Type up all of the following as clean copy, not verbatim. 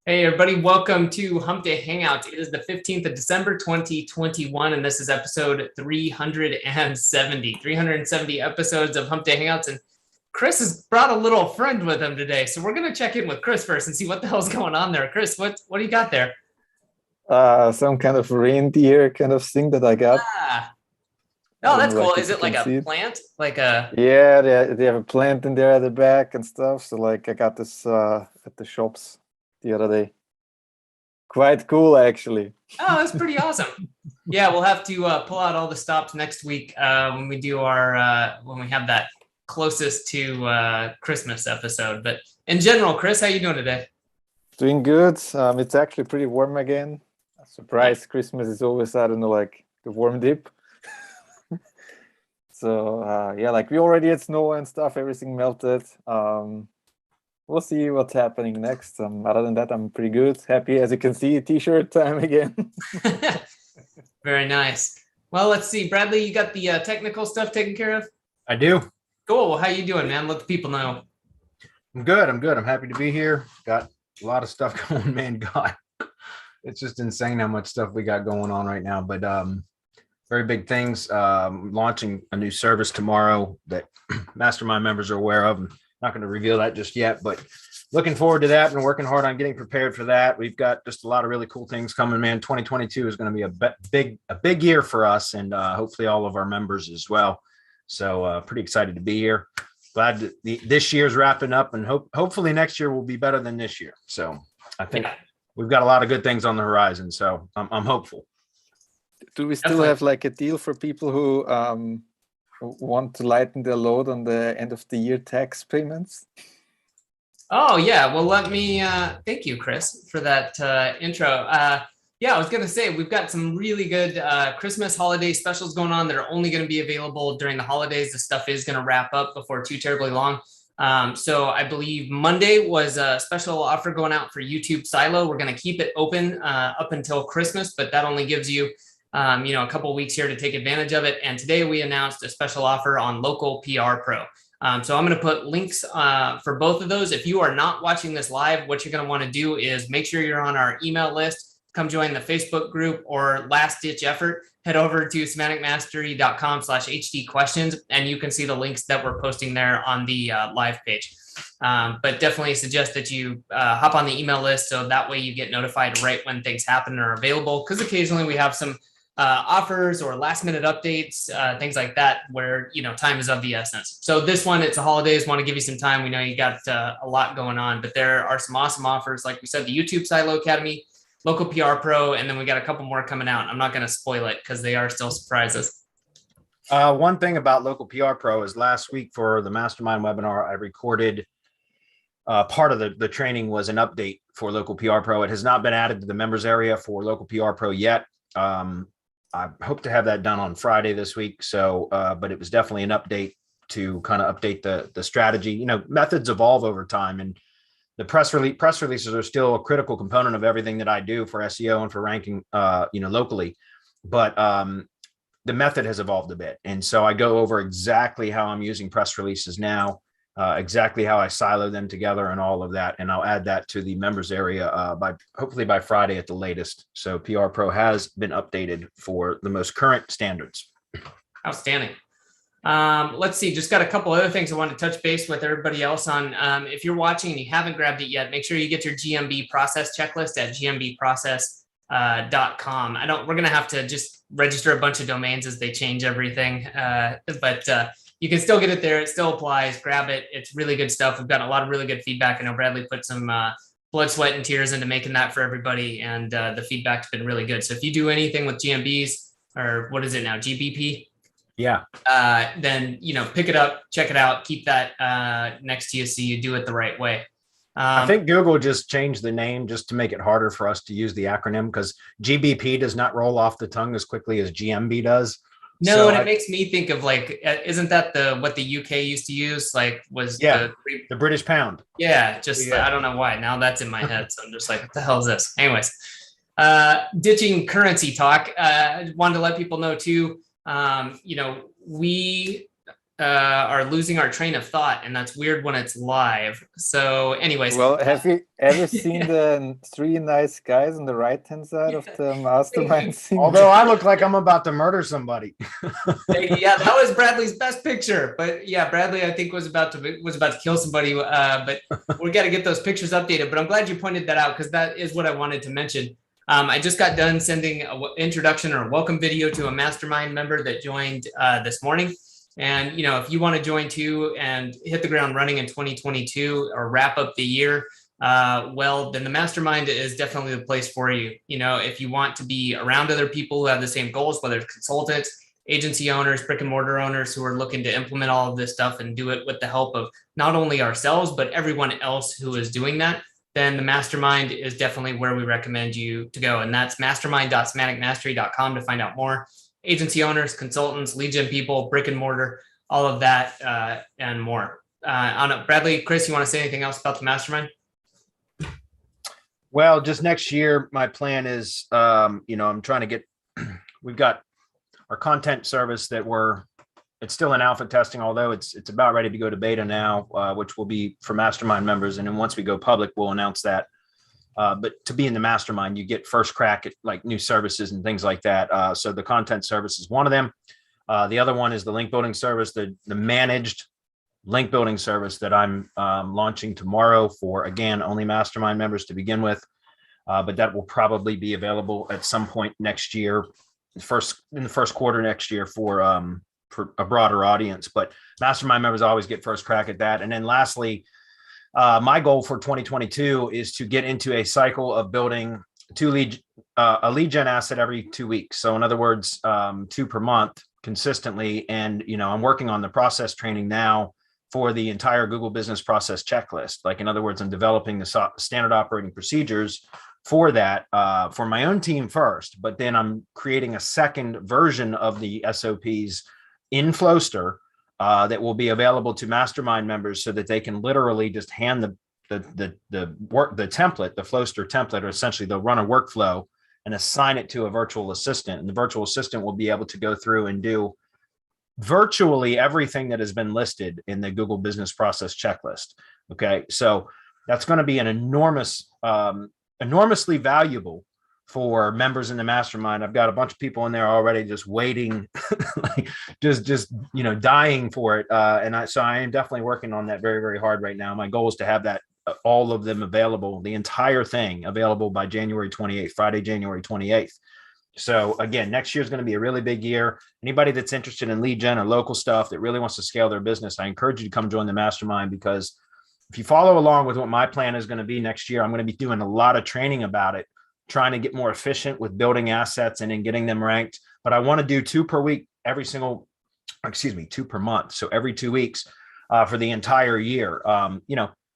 Hey everybody, welcome to Hump Day Hangouts. It is the 15th of December, 2021, and this is episode 370 episodes of Hump Day Hangouts. And Chris has brought a little friend with him today. So we're going to check in with Chris first and see what the hell's going on there. Chris, what do you got there? Some kind of reindeer kind of thing that I got. Oh, that's cool. Like Is if you it like can a see it. plant? Like a, Yeah, they have a plant in there at the back and stuff. So like I got this at the shops the other day. Quite cool actually. oh, that's pretty awesome. Yeah, we'll have to pull out all the stops next week when we do when we have that closest to Christmas episode. But in general, Chris, how you doing today? Doing good. It's actually pretty warm again. Nice. Surprise, Christmas is always, I don't know, like the warm dip. So yeah, like we already had snow and stuff, everything melted. We'll see what's happening next. Other than that, I'm pretty good. Happy, as you can see, t-shirt time again. Very nice. Well, let's see. Bradley, you got the technical stuff taken care of? I do. Cool. Well, how you doing, man? Let the people know. I'm good. I'm happy to be here. Got a lot of stuff going, man. God, it's just insane how much stuff we got going on right now. But very big things. Launching a new service tomorrow that Mastermind members are aware of. I'm not going to reveal that just yet, but looking forward to that and working hard on getting prepared for that. We've got just a lot of really cool things coming, man. 2022 is going to be a big year for us, and hopefully all of our members as well. So pretty excited to be here. Glad that this year's wrapping up, and hopefully next year will be better than this year. So I think we've got a lot of good things on the horizon. So I'm hopeful. Do we still have like a deal for people who want to lighten their load on the end of the year tax payments? Oh, yeah. Well, let me thank you, Chris, for that intro. Yeah, I was going to say we've got some really good Christmas holiday specials going on that are only going to be available during the holidays. The stuff is going to wrap up before too terribly long. So I believe Monday was a special offer going out for YouTube Silo. We're going to keep it open up until Christmas, but that only gives you a couple of weeks here to take advantage of it. And today we announced a special offer on Local PR Pro. So I'm going to put links for both of those. If you are not watching this live, what you're going to want to do is make sure you're on our email list. Come join the Facebook group, or last ditch effort, head over to semanticmastery.com/HD questions, and you can see the links that we're posting there on the live page. But definitely suggest that you hop on the email list, so that way you get notified right when things happen or are available, because occasionally we have some offers or last minute updates, things like that, where time is of the essence. So this one, it's the holidays, want to give you some time. We know you got a lot going on, but there are some awesome offers. Like we said, the YouTube Silo Academy, Local PR Pro, and then we got a couple more coming out. I'm not going to spoil it because they are still surprises. One thing about Local PR Pro is last week for the Mastermind webinar, I recorded part of the training was an update for Local PR Pro. It has not been added to the members area for Local PR Pro yet. I hope to have that done on Friday this week. So, but it was definitely an update to kind of update the strategy. Methods evolve over time, and the press releases are still a critical component of everything that I do for SEO and for ranking, locally. But the method has evolved a bit. And so I go over exactly how I'm using press releases now, exactly how I silo them together and all of that. And I'll add that to the members area hopefully by Friday at the latest. So PR Pro has been updated for the most current standards. Outstanding. Let's see, just got a couple other things I wanted to touch base with everybody else on. If you're watching and you haven't grabbed it yet, make sure you get your GMB process checklist at gmbprocess.com. We're going to have to just register a bunch of domains as they change everything. But you can still get it there. It still applies. Grab it. It's really good stuff. We've got a lot of really good feedback. I know Bradley put some blood, sweat, and tears into making that for everybody. And the feedback's been really good. So if you do anything with GMBs, or what is it now, GBP? Yeah. Then, pick it up, check it out, keep that next to you so you do it the right way. I think Google just changed the name just to make it harder for us to use the acronym, because GBP does not roll off the tongue as quickly as GMB does. No, so it makes me think of isn't that what the UK used to use? The British pound. Yeah, I don't know why. Now that's in my head. So I'm just like, what the hell is this? Anyways, ditching currency talk. I wanted to let people know too, we are losing our train of thought, and that's weird when it's live. So anyways. Well, have you ever seen the three nice guys on the right-hand side of the mastermind scene? Although I look like I'm about to murder somebody. Yeah, that was Bradley's best picture. But yeah, Bradley, I think was about to kill somebody. But we got to get those pictures updated. But I'm glad you pointed that out, because that is what I wanted to mention. I just got done sending an introduction or a welcome video to a mastermind member that joined this morning. And, if you want to join too and hit the ground running in 2022 or wrap up the year, well, then the mastermind is definitely the place for you. If you want to be around other people who have the same goals, whether it's consultants, agency owners, brick and mortar owners who are looking to implement all of this stuff and do it with the help of not only ourselves, but everyone else who is doing that, then the mastermind is definitely where we recommend you to go. And that's mastermind.semanticmastery.com to find out more. Agency owners, consultants, lead gen people, brick and mortar, all of that and more. Bradley, Chris, you want to say anything else about the mastermind? Well, just next year, my plan is, I'm trying to get, we've got our content service that it's still in alpha testing, although it's about ready to go to beta now, which will be for mastermind members. And then once we go public, we'll announce that. But to be in the mastermind, you get first crack at like new services and things like that. So the content service is one of them. The other one is the link building service, the managed link building service that I'm launching tomorrow for, again, only mastermind members to begin with. But that will probably be available at some point next year, in the first quarter next year for a broader audience. But mastermind members always get first crack at that. And then lastly, my goal for 2022 is to get into a cycle of building a lead gen asset every 2 weeks. So in other words, 2 per month consistently. And, I'm working on the process training now for the entire Google Business Process checklist. Like, in other words, I'm developing the standard operating procedures for that for my own team first, but then I'm creating a second version of the SOPs in Flowster that will be available to mastermind members so that they can literally just hand the template, the Flowster template, or essentially they'll run a workflow and assign it to a virtual assistant. And the virtual assistant will be able to go through and do virtually everything that has been listed in the Google Business Process checklist. Okay. So that's going to be an enormously valuable for members in the mastermind. I've got a bunch of people in there already just waiting, like just dying for it. So I am definitely working on that very, very hard right now. My goal is to have that all of them available, the entire thing available by January 28th, Friday, January 28th. So again, next year is going to be a really big year. Anybody that's interested in lead gen or local stuff that really wants to scale their business, I encourage you to come join the mastermind, because if you follow along with what my plan is going to be next year, I'm going to be doing a lot of training about it, trying to get more efficient with building assets and then getting them ranked. But I want to do 2 per week, 2 per month. So every 2 weeks for the entire year.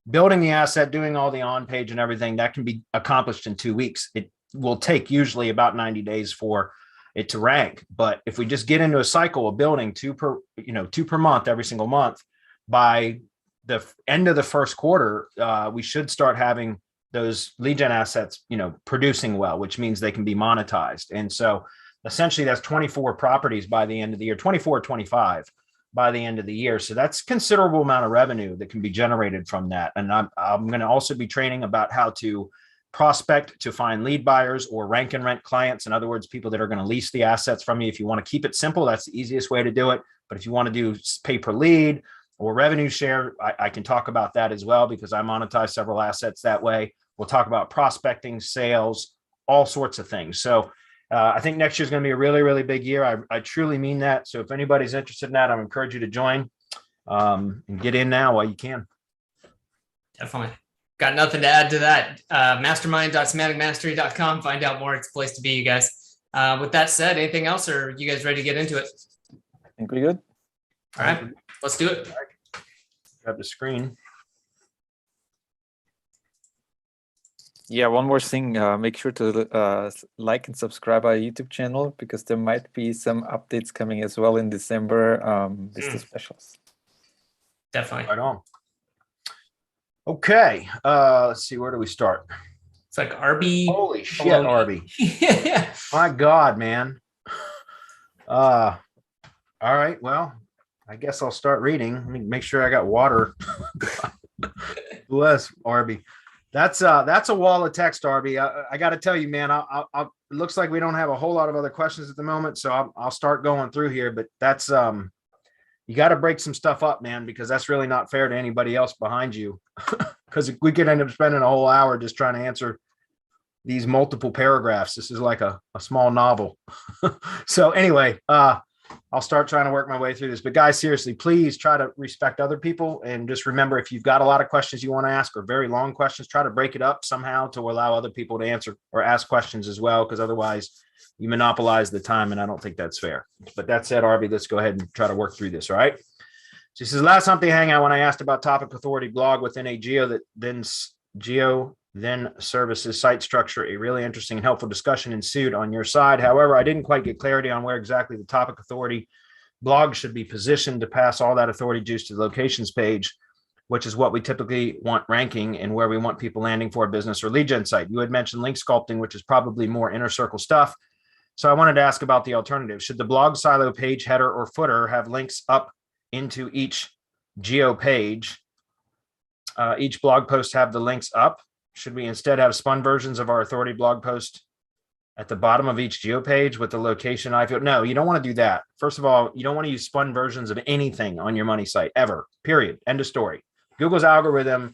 Building the asset, doing all the on page and everything that can be accomplished in 2 weeks. It will take usually about 90 days for it to rank. But if we just get into a cycle of building 2 per month, every single month, by the end of the first quarter, we should start having those lead gen assets, producing well, which means they can be monetized. And so essentially that's 24 properties by the end of the year, 24 or 25 by the end of the year. So that's considerable amount of revenue that can be generated from that. And I'm going to also be training about how to prospect to find lead buyers or rank and rent clients. In other words, people that are going to lease the assets from you. If you want to keep it simple, that's the easiest way to do it. But if you want to do pay per lead or revenue share, I can talk about that as well, because I monetize several assets that way. We'll talk about prospecting, sales, all sorts of things. So I think next year is going to be a really, really big year. I truly mean that. So if anybody's interested in that, I encourage you to join and get in now while you can. Definitely. Got nothing to add to that. Mastermind.semanticmastery.com. Find out more. It's a place to be, you guys. With that said, anything else, or are you guys ready to get into it? I think we're good. All right, let's do it. Grab the screen. Yeah, one more thing. Make sure to like and subscribe our YouTube channel, because there might be some updates coming as well in December with the specials. Definitely. Right on. Okay. Let's see. Where do we start? It's like RB. Holy shit, RB. Yeah. My God, man. All right. Well, I guess I'll start reading. Let me make sure I got water. Bless Arby. That's a wall of text, Arby. I got to tell you, man. It looks like we don't have a whole lot of other questions at the moment, so I'll start going through here. But that's you got to break some stuff up, man, because that's really not fair to anybody else behind you. Because we could end up spending a whole hour just trying to answer these multiple paragraphs. This is like a small novel. So anyway, I'll start trying to work my way through this. But guys, seriously, please try to respect other people. And just remember, if you've got a lot of questions you want to ask or very long questions, try to break it up somehow to allow other people to answer or ask questions as well, because otherwise you monopolize the time. And I don't think that's fair. But that said, Arby, let's go ahead and try to work through this. All right. So this is last Hump Hangout when I asked about topic authority blog within a geo then services site structure. A really interesting and helpful discussion ensued on your side. However, I didn't quite get clarity on where exactly the topic authority blog should be positioned to pass all that authority juice to the locations page, which is what we typically want ranking and where we want people landing for a business or lead gen site. You had mentioned link sculpting, which is probably more inner circle stuff. So I wanted to ask about the alternative. Should the blog silo page header or footer have links up into each geo page? Each blog post have the links up? Should we instead have spun versions of our authority blog post at the bottom of each geo page with the location ifield? No, you don't want to do that. First of all, you don't want to use spun versions of anything on your money site ever, period. End of story. Google's algorithm.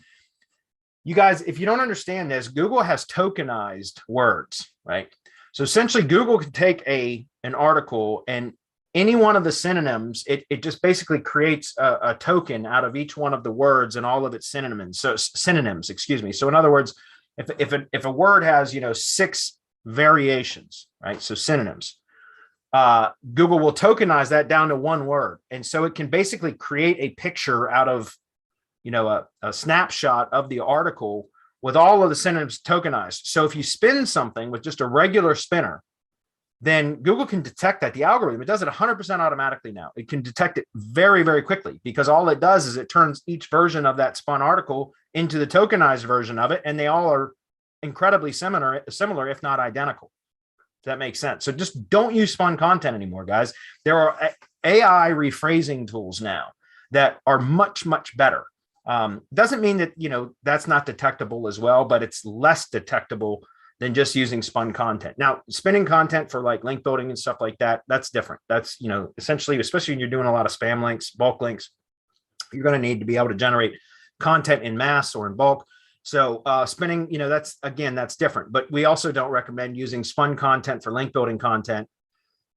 You guys, if you don't understand this, Google has tokenized words, right? So essentially Google can take an article and any one of the synonyms, it just basically creates a token out of each one of the words and all of its synonyms. So synonyms, excuse me. So in other words, if a word has 6 variations, right? So synonyms, Google will tokenize that down to 1 word, and so it can basically create a picture out of a snapshot of the article with all of the synonyms tokenized. So if you spin something with just a regular spinner, then Google can detect that. The algorithm, it does it 100% automatically now. It can detect it very, very quickly, because all it does is it turns each version of that spun article into the tokenized version of it, and they all are incredibly similar, if not identical. Does that make sense? So just don't use spun content anymore, guys. There are AI rephrasing tools now that are much, much better. Doesn't mean that, that's not detectable as well, but it's less detectable than just using spun content. Now, spinning content for like link building and stuff like that, that's different. That's, essentially, especially when you're doing a lot of spam links, bulk links, you're going to need to be able to generate content in mass or in bulk. So spinning, that's different. But we also don't recommend using spun content for link building content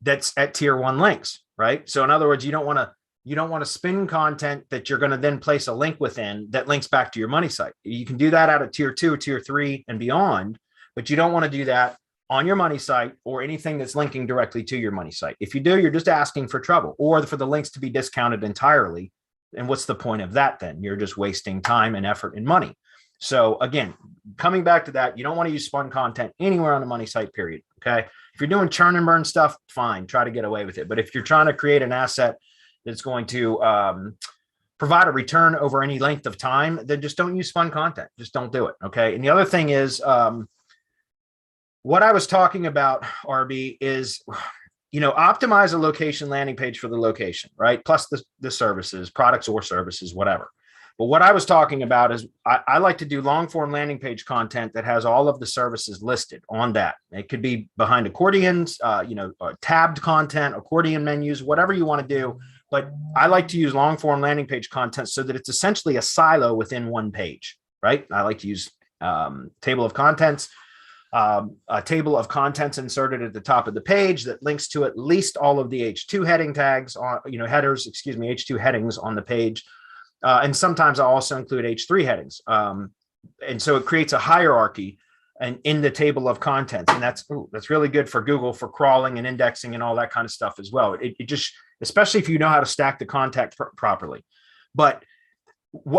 that's at tier 1 links, right? So in other words, you don't want to spin content that you're going to then place a link within that links back to your money site. You can do that out of tier 2, tier 3 and beyond, but you don't want to do that on your money site or anything that's linking directly to your money site. If you do, you're just asking for trouble or for the links to be discounted entirely. And what's the point of that then? You're just wasting time and effort and money. So again, coming back to that, you don't want to use spun content anywhere on the money site, period. Okay. If you're doing churn and burn stuff, fine, try to get away with it. But if you're trying to create an asset that's going to provide a return over any length of time, then just don't use spun content. Just don't do it. Okay. And the other thing is, what I was talking about, RB, is, optimize a location landing page for the location, right? Plus the services, products or services, whatever. But what I was talking about is I like to do long form landing page content that has all of the services listed on that. It could be behind accordions, tabbed content, accordion menus, whatever you want to do. But I like to use long form landing page content so that it's essentially a silo within one page, right? I like to use table of contents, a table of contents inserted at the top of the page that links to at least all of the H2 heading tags on, H2 headings on the page. And sometimes I also include H3 headings. And so it creates a hierarchy and in the table of contents. And that's really good for Google for crawling and indexing and all that kind of stuff as well. It just, especially if you know how to stack the content properly. But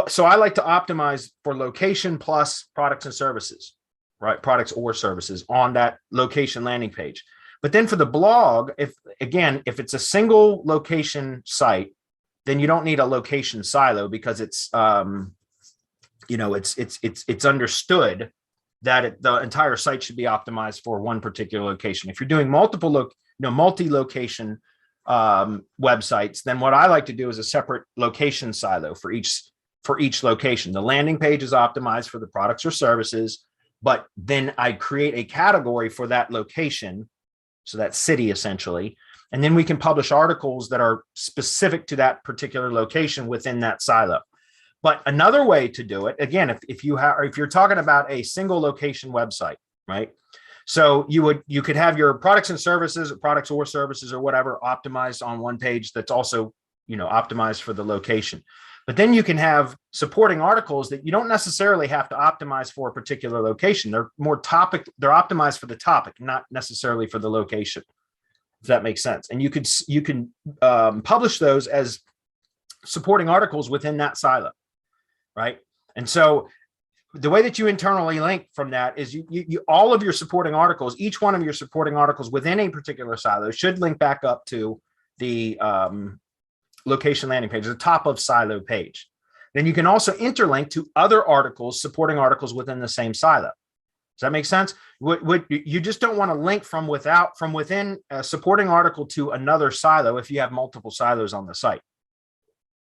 so I like to optimize for location plus products and services, right? Products or services on that location landing page. But then for the blog, if it's a single location site, then you don't need a location silo because it's understood that the entire site should be optimized for one particular location. If you're doing multi-location websites, then what I like to do is a separate location silo for each location. The landing page is optimized for the products or services, but then I create a category for that location, so that city essentially, and then we can publish articles that are specific to that particular location within that silo. But another way to do it, again, if you're talking about a single location website, right? So you could have your products and services, products or services or whatever optimized on one page that's also, optimized for the location. But then you can have supporting articles that you don't necessarily have to optimize for a particular location. They're they're optimized for the topic, not necessarily for the location, if that makes sense. And you can publish those as supporting articles within that silo, right? And so the way that you internally link from that is you all of your supporting articles, each one of your supporting articles within a particular silo should link back up to the location landing page, the top of silo page. Then you can also interlink to other articles, supporting articles within the same silo. Does that make sense? You just don't want to link from within a supporting article to another silo if you have multiple silos on the site.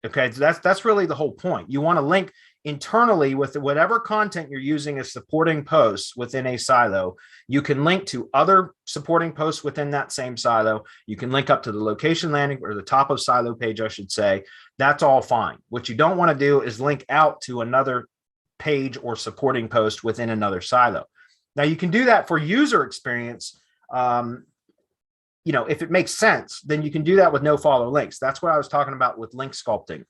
Okay, that's really the whole point. You want to link internally with whatever content you're using as supporting posts within a silo. You can link to other supporting posts within that same silo. You can link up to the location landing or the top of silo page, I should say. That's all fine. What you don't want to do is link out to another page or supporting post within another silo. Now you can do that for user experience. If it makes sense, then you can do that with no follow links. That's what I was talking about with link sculpting,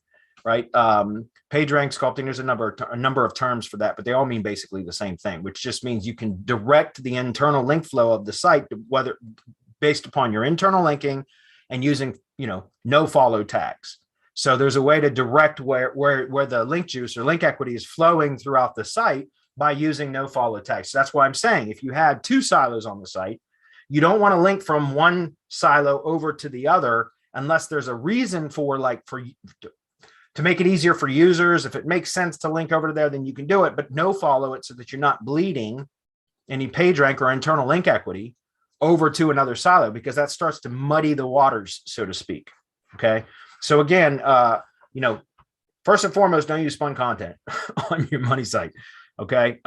right? Page rank sculpting, there's a number of terms for that, but they all mean basically the same thing, which just means you can direct the internal link flow of the site, whether based upon your internal linking and using, no follow tags. So there's a way to direct where the link juice or link equity is flowing throughout the site by using no follow tags. So that's why I'm saying if you had two silos on the site, you don't want to link from one silo over to the other unless there's a reason to make it easier for users. If it makes sense to link over to there, then you can do it, but no follow it so that you're not bleeding any page rank or internal link equity over to another silo, because that starts to muddy the waters, so to speak. Okay. So again, first and foremost, don't use spun content on your money site. Okay.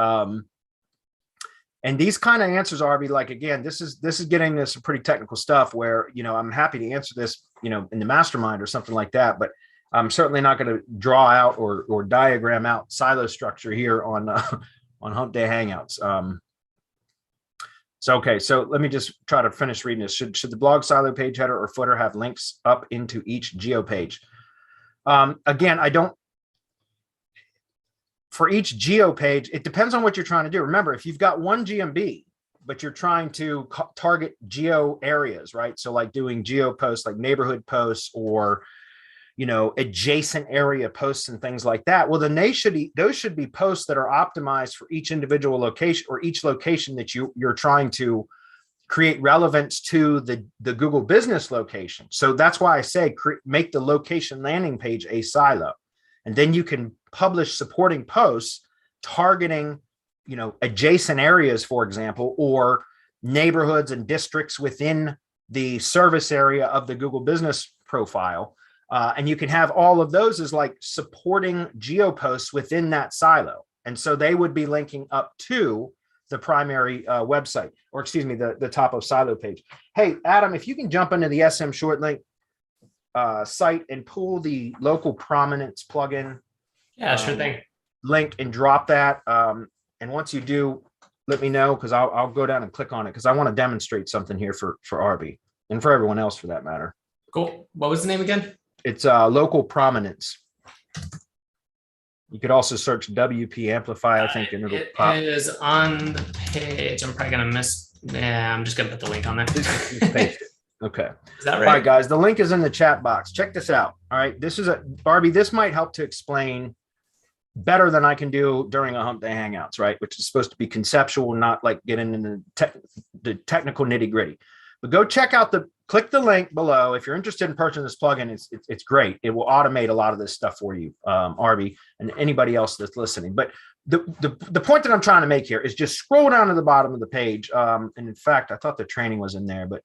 And these kind of answers are again, this is getting into some pretty technical stuff where, I'm happy to answer this, in the mastermind or something like that, but I'm certainly not going to draw out or diagram out silo structure here on Hump Day Hangouts. So let me just try to finish reading this. Should the blog silo page header or footer have links up into each geo page? Again, for each geo page, it depends on what you're trying to do. Remember, if you've got one GMB, but you're trying to target geo areas, right? So like doing geo posts, like neighborhood posts or, adjacent area posts and things like that. Well, then those should be posts that are optimized for each individual location or each location that you're trying to create relevance to the Google business location. So that's why I say make the location landing page a silo. And then you can publish supporting posts targeting, adjacent areas, for example, or neighborhoods and districts within the service area of the Google business profile. And you can have all of those as like supporting geo posts within that silo. And so they would be linking up to the primary website, or excuse me, the top of silo page. Hey, Adam, if you can jump into the SM short link site and pull the local prominence plugin. Yeah, sure thing. Link and drop that. And once you do, let me know, because I'll go down and click on it because I want to demonstrate something here for Arby and for everyone else for that matter. Cool. What was the name again? It's local prominence. You could also search WP Amplify, I think, and it'll pop. It is on the page. I'm probably going to miss. Yeah, I'm just going to put the link on there. Just paste it. Okay. Is that right? All right, guys, the link is in the chat box. Check this out. All right. Barbie, this might help to explain better than I can do during a Hump Day Hangouts, right? Which is supposed to be conceptual, not like getting into the technical nitty gritty. But go check out click the link below. If you're interested in purchasing this plugin, it's great. It will automate a lot of this stuff for you, Arby, and anybody else that's listening. But the point that I'm trying to make here is just scroll down to the bottom of the page. And in fact, I thought the training was in there, but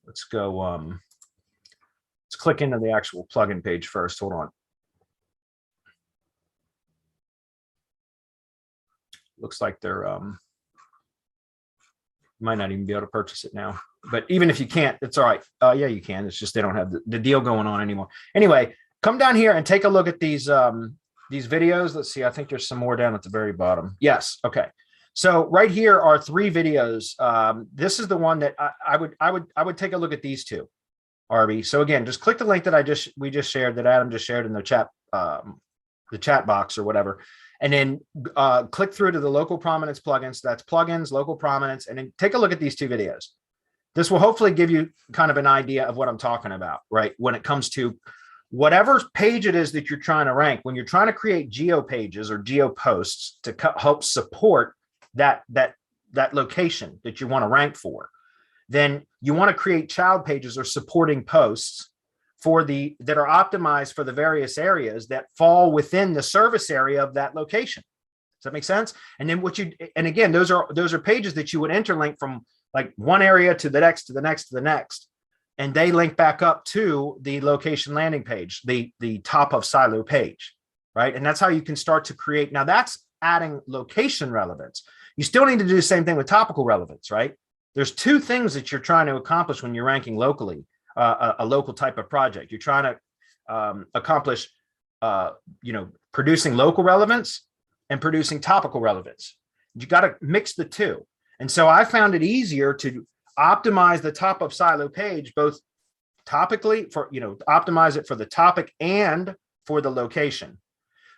let's go. Let's click into the actual plugin page first. Hold on. Looks like they're might not even be able to purchase it now, but even if you can't, it's all right. Yeah, you can. It's just they don't have the deal going on anymore. Anyway, come down here and take a look at these videos. Let's see. I think there's some more down at the very bottom. Yes. Okay. So right here are 3 videos. This is the one that I would take a look at these 2, Arby. So again, just click the link that we just shared, that Adam just shared in the chat box or whatever. And then click through to the local prominence plugins. So that's plugins, local prominence, and then take a look at these 2 videos. This will hopefully give you kind of an idea of what I'm talking about, right? When it comes to whatever page it is that you're trying to rank, when you're trying to create geo pages or geo posts to help support that location that you want to rank for, then you want to create child pages or supporting posts that are optimized for the various areas that fall within the service area of that location. Does that make sense? And then and again, those are pages that you would interlink from like one area to the next, to the next, to the next. And they link back up to the location landing page, the top of silo page, right? And that's how you can start to create. Now that's adding location relevance. You still need to do the same thing with topical relevance, right? There's 2 things that you're trying to accomplish when you're ranking locally. A local type of project. You're trying to accomplish, producing local relevance and producing topical relevance. You got to mix the 2. And so I found it easier to optimize the top of silo page, both topically optimize it for the topic and for the location.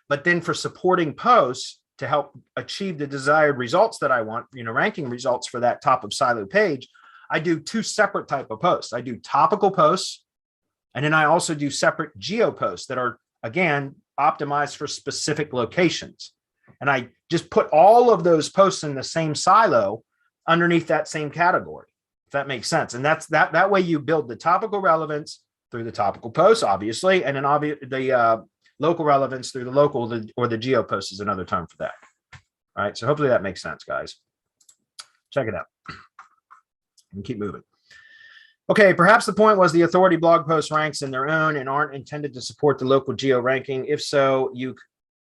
But then for supporting posts to help achieve the desired results that I want, ranking results for that top of silo page, I do 2 separate type of posts. I do topical posts, and then I also do separate geo posts that are, again, optimized for specific locations. And I just put all of those posts in the same silo underneath that same category, if that makes sense. And that way you build the topical relevance through the topical posts, obviously, and then the local relevance through the local or the geo post is another term for that. All right, so hopefully that makes sense, guys. Check it out. And keep moving. Okay, perhaps the point was the authority blog post ranks in their own and aren't intended to support the local geo ranking. If so,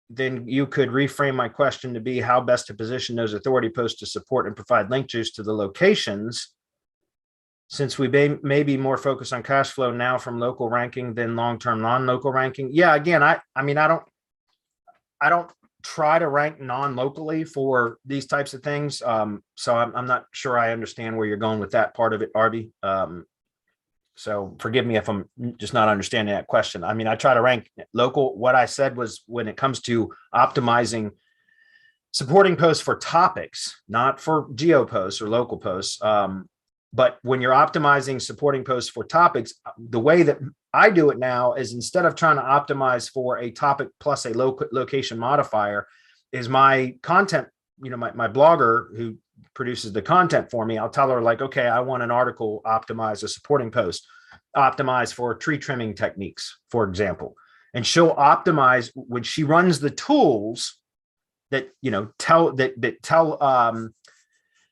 then you could reframe my question to be how best to position those authority posts to support and provide link juice to the locations, since we may be more focused on cash flow now from local ranking than long-term non-local ranking. Yeah, again, I don't try to rank non-locally for these types of things. So I'm not sure I understand where you're going with that part of it, Arby. So forgive me if I'm just not understanding that question. I mean, I try to rank local. What I said was when it comes to optimizing supporting posts for topics, not for geo posts or local posts. But when you're optimizing supporting posts for topics, the way that I do it now is instead of trying to optimize for a topic plus a location modifier, is my content, my blogger who produces the content for me, I'll tell her like, okay, I want an article optimized, a supporting post optimized for tree trimming techniques, for example. And she'll optimize when she runs the tools that, tell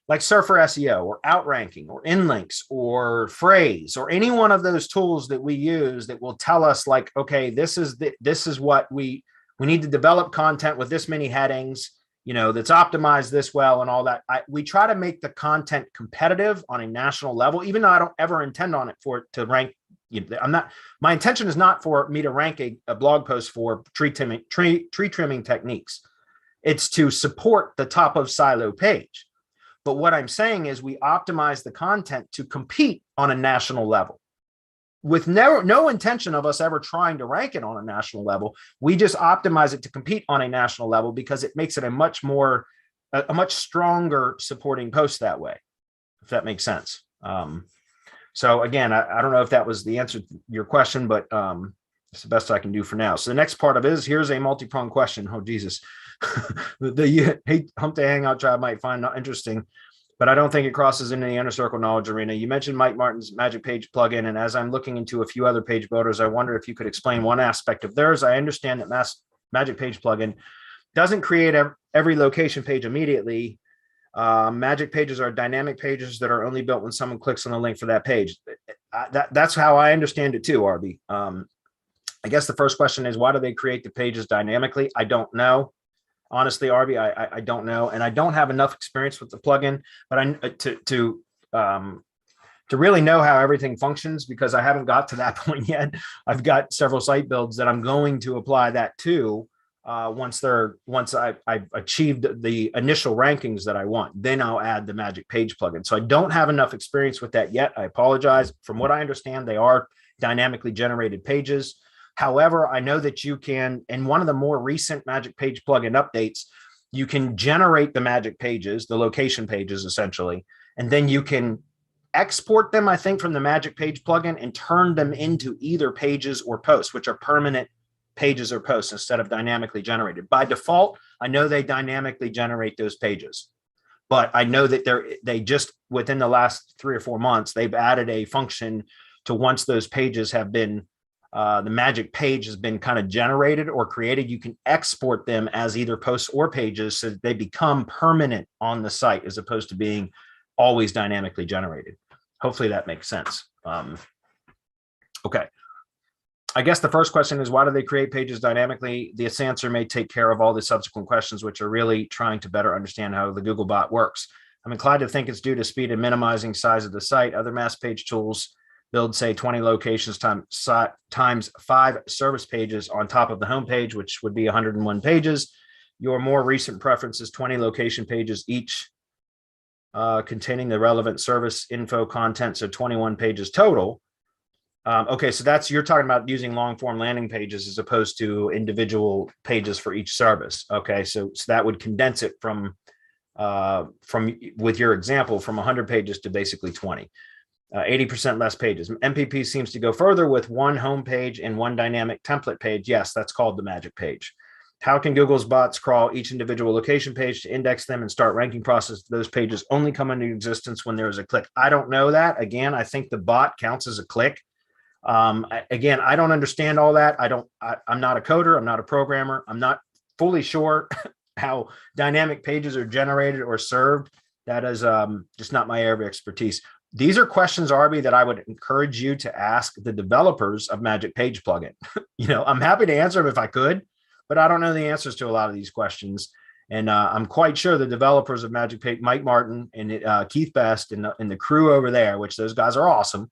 like Surfer SEO or outranking or inlinks or phrase or any one of those tools that we use that will tell us like, okay, this is what we need to develop content with this many headings, that's optimized this well and all that. We try to make the content competitive on a national level, even though I don't ever intend on it to rank. My intention is not for me to rank a blog post for tree trimming techniques. It's to support the top of silo page. But what I'm saying is we optimize the content to compete on a national level with no intention of us ever trying to rank it on a national level. We just optimize it to compete on a national level because it makes it a much stronger supporting post that way, if that makes sense. So again, I don't know if that was the answer to your question, but it's the best I can do for now. So the next part of it is, here's a multi-pronged question. Oh, Jesus. The Hump Day Hangout tribe might find not interesting, but I don't think it crosses into the inner circle knowledge arena. You mentioned Mike Martin's Magic Page plugin, and as I'm looking into a few other page builders, I wonder if you could explain one aspect of theirs. I understand that Magic Page plugin doesn't create every location page immediately. Magic pages are dynamic pages that are only built when someone clicks on the link for that page. that's how I understand it too, RB. I guess the first question is, why do they create the pages dynamically? I don't know. Honestly, RB, I don't know. And I don't have enough experience with the plugin, but to really know how everything functions, because I haven't got to that point yet. I've got several site builds that I'm going to apply that to once I've achieved the initial rankings that I want. Then I'll add the Magic Page plugin. So I don't have enough experience with that yet. I apologize. From what I understand, they are dynamically generated pages. However, I know that you can, in one of the more recent Magic Page plugin updates, you can generate the Magic Pages, the location pages essentially, and then you can export them, I think, from the Magic Page plugin and turn them into either pages or posts, which are permanent pages or posts instead of dynamically generated. By default, I know they dynamically generate those pages, but I know that they just within the last 3 or 4 months, they've added a function to once those pages have been the Magic Page has been kind of generated or created, you can export them as either posts or pages so that they become permanent on the site as opposed to being always dynamically generated. Hopefully that makes sense. Okay. I guess the first question is, why do they create pages dynamically? This answer may take care of all the subsequent questions, which are really trying to better understand how the Googlebot works. I'm inclined to think it's due to speed and minimizing size of the site. Other mass page tools build, say, 20 locations times 5 service pages on top of the homepage, which would be 101 pages. Your more recent preference is 20 location pages each containing the relevant service info content, so 21 pages total. Okay, so you're talking about using long form landing pages as opposed to individual pages for each service. Okay, so that would condense it from with your example from 100 pages to basically 20. 80% less pages. MPP seems to go further with one home page and one dynamic template page. Yes, that's called the Magic Page. How can Google's bots crawl each individual location page to index them and start ranking process? Those pages only come into existence when there is a click. I don't know that. Again, I think the bot counts as a click. Again, I don't understand all that. I'm not a coder. I'm not a programmer. I'm not fully sure how dynamic pages are generated or served. That is just not my area of expertise. These are questions, RB, that I would encourage you to ask the developers of Magic Page plugin. I'm happy to answer them if I could, but I don't know the answers to a lot of these questions. And I'm quite sure the developers of Magic Page, Mike Martin and Keith Best and the crew over there, which those guys are awesome.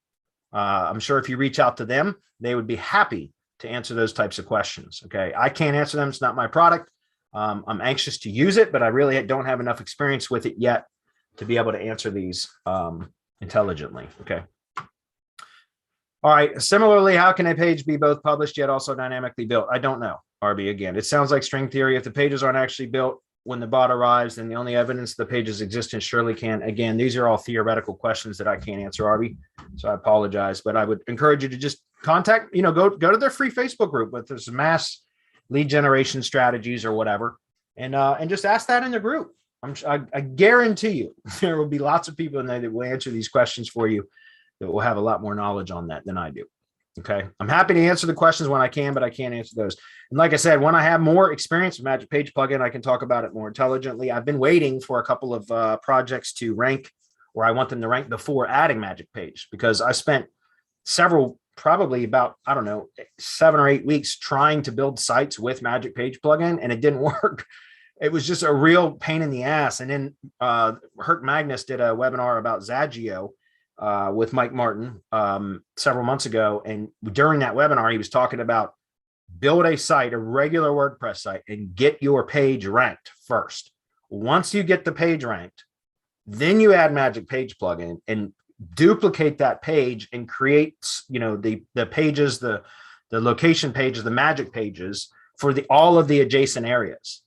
I'm sure if you reach out to them, they would be happy to answer those types of questions. Okay, I can't answer them. It's not my product. I'm anxious to use it, but I really don't have enough experience with it yet to be able to answer these intelligently. Okay. All right. Similarly, how can a page be both published yet also dynamically built? I don't know, RB. Again, it sounds like string theory. If the pages aren't actually built when the bot arrives, then the only evidence the page's existence surely can. Again, these are all theoretical questions that I can't answer, RB. So I apologize, but I would encourage you to just contact, go to their free Facebook group with this mass lead generation strategies or whatever, and just ask that in the group. I guarantee you there will be lots of people in there that will answer these questions for you that will have a lot more knowledge on that than I do. Okay. I'm happy to answer the questions when I can, but I can't answer those. And like I said, when I have more experience with Magic Page plugin, I can talk about it more intelligently. I've been waiting for a couple of projects to rank, or I want them to rank before adding Magic Page, because I spent probably about, 7 or 8 weeks trying to build sites with Magic Page plugin, and it didn't work. It was just a real pain in the ass. And then Herc Magnus did a webinar about HDHO with Mike Martin several months ago. And during that webinar, he was talking about build a site, a regular WordPress site, and get your page ranked first. Once you get the page ranked, then you add Magic Page plugin and duplicate that page and create, the pages, the location pages, the Magic pages for all of the adjacent areas.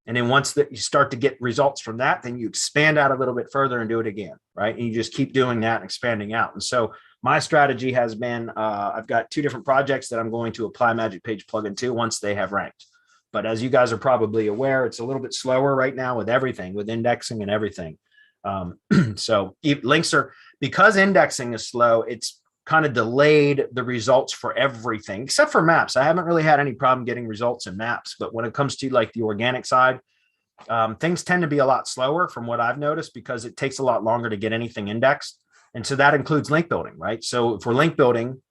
And then once you start to get results from that, then you expand out a little bit further and do it again, right? And you just keep doing that and expanding out. And so my strategy has been, I've got 2 different projects that I'm going to apply Magic Page plugin to once they have ranked. But as you guys are probably aware, it's a little bit slower right now with everything, with indexing and everything. So links because indexing is slow, it's kind of delayed the results for everything except for maps. I haven't really had any problem getting results in maps, but when it comes to like the organic side, things tend to be a lot slower from what I've noticed, because it takes a lot longer to get anything indexed. And so that includes link building, right? So if we're link building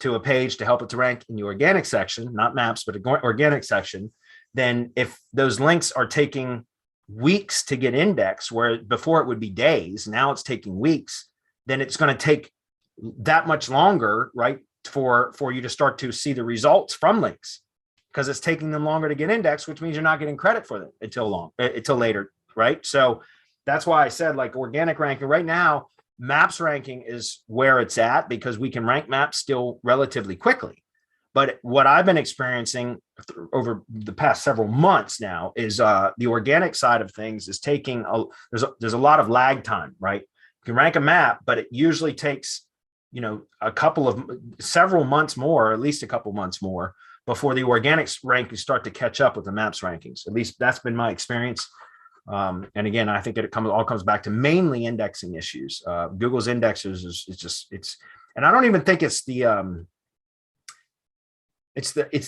to a page to help it to rank in the organic section, not maps, but organic section, then if those links are taking weeks to get indexed, where before it would be days, now it's taking weeks, then it's going to take that much longer, right, for you to start to see the results from links, because it's taking them longer to get indexed, which means you're not getting credit for them until later, right? So that's why I said, like, organic ranking right now, maps ranking is where it's at because we can rank maps still relatively quickly. But what I've been experiencing over the past several months now is the organic side of things is taking there's a lot of lag time, right? You can rank a map, but it usually takes, you know, several months more, at least a couple months more, before the organics rankings start to catch up with the maps rankings. At least that's been my experience. And again, I think it all comes back to mainly indexing issues. Google's indexers is and I don't even think it's the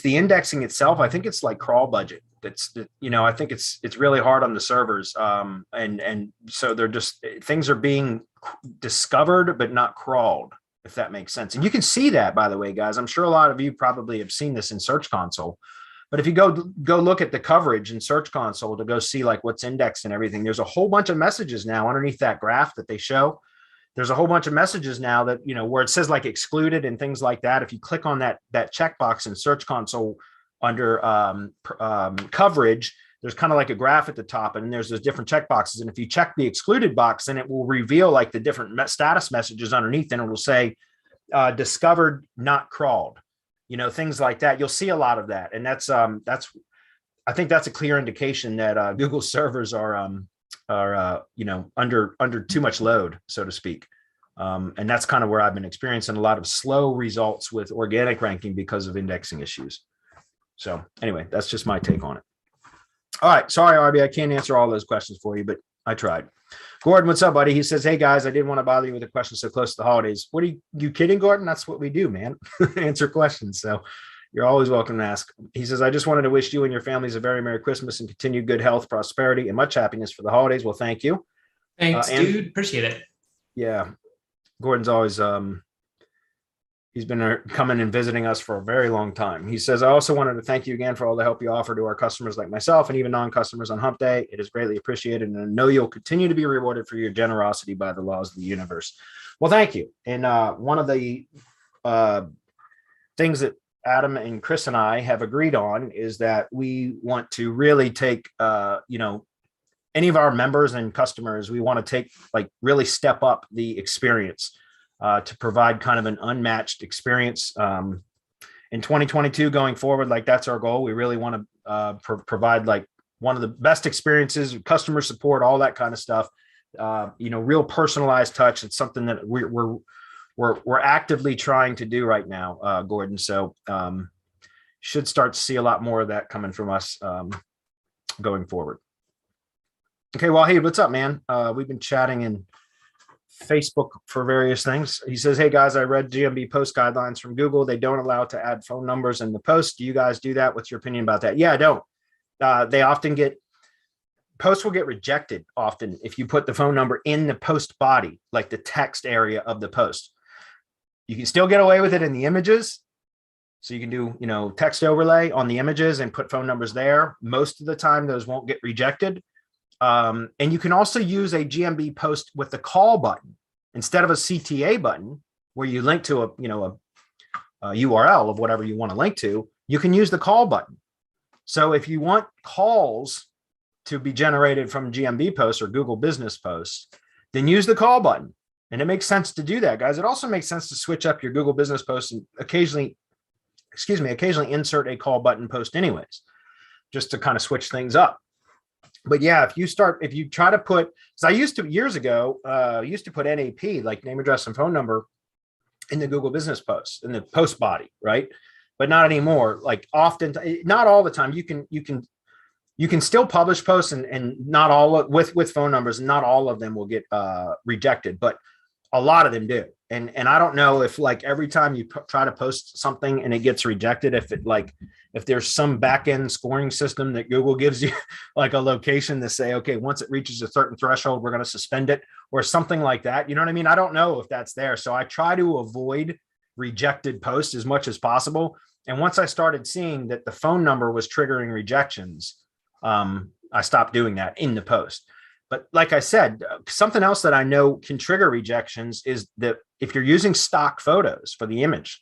indexing itself. I think it's like crawl budget. I think it's really hard on the servers. And so things are being discovered, but not crawled, if that makes sense. And you can see that, by the way, guys. I'm sure a lot of you probably have seen this in Search Console. But if you go look at the coverage in Search Console to go see like what's indexed and everything, there's a whole bunch of messages now underneath that graph that they show. There's a whole bunch of messages now that, you know, where it says like excluded and things like that. If you click on that checkbox in Search Console under coverage, there's kind of like a graph at the top, and there's those different checkboxes. And if you check the excluded box, then it will reveal like the different status messages underneath, and it will say discovered, not crawled. You know, things like that. You'll see a lot of that. And I think that's a clear indication that Google servers are under too much load, so to speak. And that's kind of where I've been experiencing a lot of slow results with organic ranking because of indexing issues. So anyway, that's just my take on it. All right. Sorry, RB, I can't answer all those questions for you, but I tried. Gordon, what's up, buddy? He says, hey, guys, I didn't want to bother you with a question so close to the holidays. What are you kidding, Gordon? That's what we do, man. Answer questions. So you're always welcome to ask. He says, I just wanted to wish you and your families a very Merry Christmas and continued good health, prosperity, and much happiness for the holidays. Well, thank you. Thanks, dude. Appreciate it. Yeah. Gordon's always, he's been coming and visiting us for a very long time. He says, I also wanted to thank you again for all the help you offer to our customers like myself and even non-customers on Hump Day. It is greatly appreciated, and I know you'll continue to be rewarded for your generosity by the laws of the universe. Well, thank you. And one of the things that Adam and Chris and I have agreed on is that we want to really take, any of our members and customers, we want to take, like, really step up the experience to provide kind of an unmatched experience in 2022 going forward. Like, that's our goal. We really want to provide like one of the best experiences, customer support, all that kind of stuff. Real personalized touch. It's something that we're actively trying to do right now, Gordon. So should start to see a lot more of that coming from us going forward. Okay, well, hey, what's up, man? We've been chatting in Facebook for various things. He says, hey guys, I read GMB Post Guidelines from Google. They don't allow to add phone numbers in the post. Do you guys do that? What's your opinion about that? Yeah, I don't. They often posts will get rejected often if you put the phone number in the post body, like the text area of the post. You can still get away with it in the images. So you can do, text overlay on the images and put phone numbers there. Most of the time, those won't get rejected. And you can also use a GMB post with the call button instead of a CTA button where you link to a URL of whatever you want to link to. You can use the call button. So if you want calls to be generated from GMB posts or Google Business Posts, then use the call button. And it makes sense to do that, guys. It also makes sense to switch up your Google Business Posts and occasionally insert a call button post anyways, just to kind of switch things up. But yeah, if you try to put, because I used to years ago, put NAP, like name, address, and phone number in the Google Business Posts in the post body, right? But not anymore. Like often, not all the time. You can still publish posts and not all with phone numbers, and not all of them will get rejected. But A lot of them do. And I don't know if like every time you try to post something and it gets rejected, if there's some back end scoring system that Google gives you like a location to say, okay, once it reaches a certain threshold, we're going to suspend it or something like that. You know what I mean? I don't know if that's there. So I try to avoid rejected posts as much as possible. And once I started seeing that the phone number was triggering rejections, I stopped doing that in the post. But like I said, something else that I know can trigger rejections is that if you're using stock photos for the image,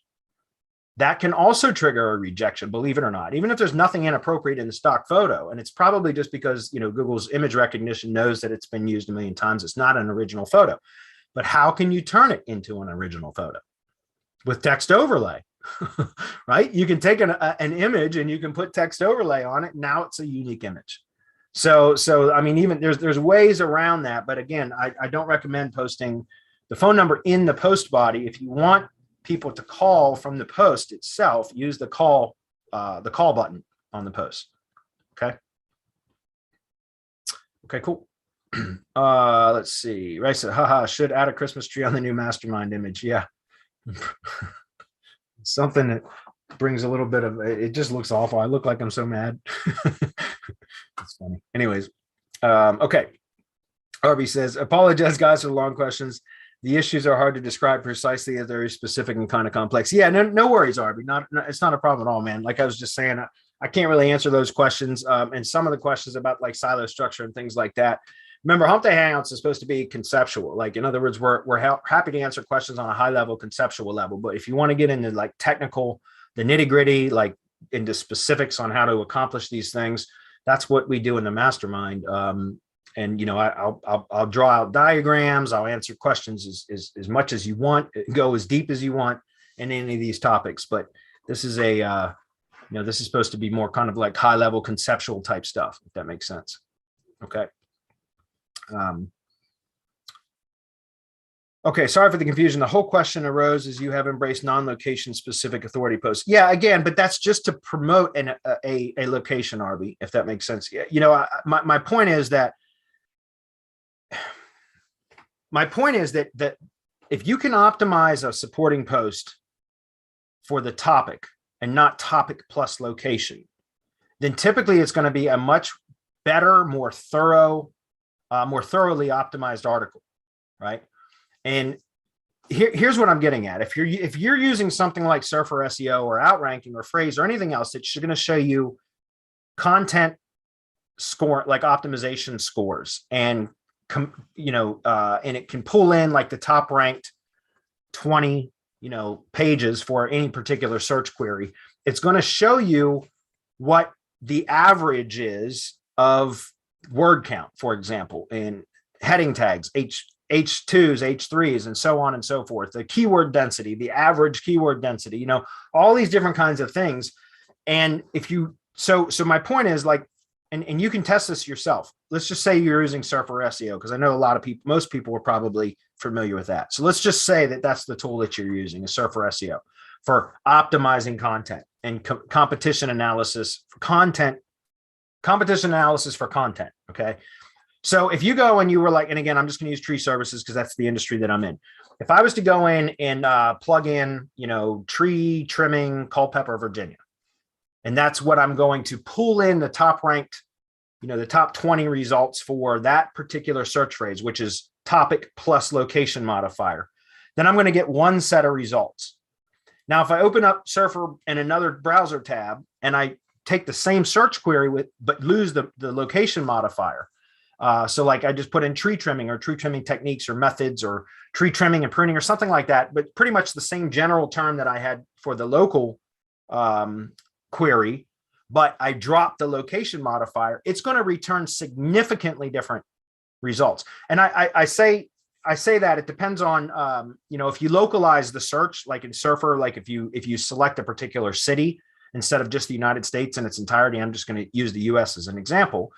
that can also trigger a rejection, believe it or not, even if there's nothing inappropriate in the stock photo. And it's probably just because, Google's image recognition knows that it's been used a million times. It's not an original photo. But how can you turn it into an original photo? With text overlay, right? You can take an image and you can put text overlay on it. Now it's a unique image. So I mean, even there's ways around that. But again, I don't recommend posting the phone number in the post body. If you want people to call from the post itself, use the call button on the post. Okay, cool. Let's see. Right, so haha, should add a Christmas tree on the new mastermind image. Yeah. Something that brings a little bit of it, just looks awful. I look like I'm so mad. It's funny. Anyways, okay. Arby says, apologize guys for the long questions. The issues are hard to describe precisely, as they're very specific and kind of complex. Yeah, no worries, Arby. It's not a problem at all, man. Like I was just saying, I can't really answer those questions. And some of the questions about like silo structure and things like that. Remember, Hump Day Hangouts is supposed to be conceptual. Like, in other words, we're happy to answer questions on a high level, conceptual level. But if you want to get into like technical, the nitty gritty, like into specifics on how to accomplish these things, that's what we do in the mastermind. And I'll draw out diagrams. I'll answer questions as much as you want, go as deep as you want in any of these topics. But this is this is supposed to be more kind of like high level conceptual type stuff, if that makes sense. Okay. Okay, sorry for the confusion. The whole question arose as you have embraced non-location specific authority posts. Yeah, again, but that's just to promote a location, Arby, if that makes sense. My point is that that if you can optimize a supporting post for the topic and not topic plus location, then typically it's going to be a much better, more thoroughly optimized article, right? And here's what I'm getting at. If you're using something like Surfer SEO or Outranking or Phrase or anything else, it's going to show you content score, like optimization scores, and and it can pull in like the top ranked 20 pages for any particular search query. It's going to show you what the average is of word count, for example, in heading tags, H2s, H3s, and so on and so forth. The keyword density, the average keyword density, all these different kinds of things. And if you, so my point is like, and you can test this yourself. Let's just say you're using Surfer SEO, because I know most people are probably familiar with that. So let's just say that that's the tool that you're using, is Surfer SEO, for optimizing content and competition analysis for content. Okay. So if you go and you were like, and again, I'm just going to use tree services because that's the industry that I'm in. If I was to go in and plug in, tree trimming, Culpeper, Virginia, and that's what I'm going to pull in the top ranked, the top 20 results for that particular search phrase, which is topic plus location modifier, then I'm going to get one set of results. Now, if I open up Surfer in another browser tab and I take the same search query but lose the location modifier. So like I just put in tree trimming or tree trimming techniques or methods or tree trimming and pruning or something like that, but pretty much the same general term that I had for the local query, but I dropped the location modifier, it's going to return significantly different results. And I say that it depends on, if you localize the search, like in Surfer, like if you select a particular city instead of just the United States in its entirety, I'm just going to use the US as an example,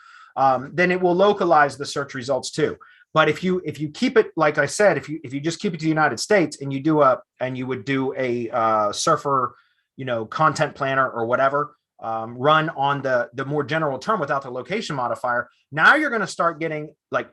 then it will localize the search results too. But if you keep it, like I said, if you just keep it to the United States and you would do a Surfer, content planner or whatever, run on the more general term without the location modifier, now you're going to start getting like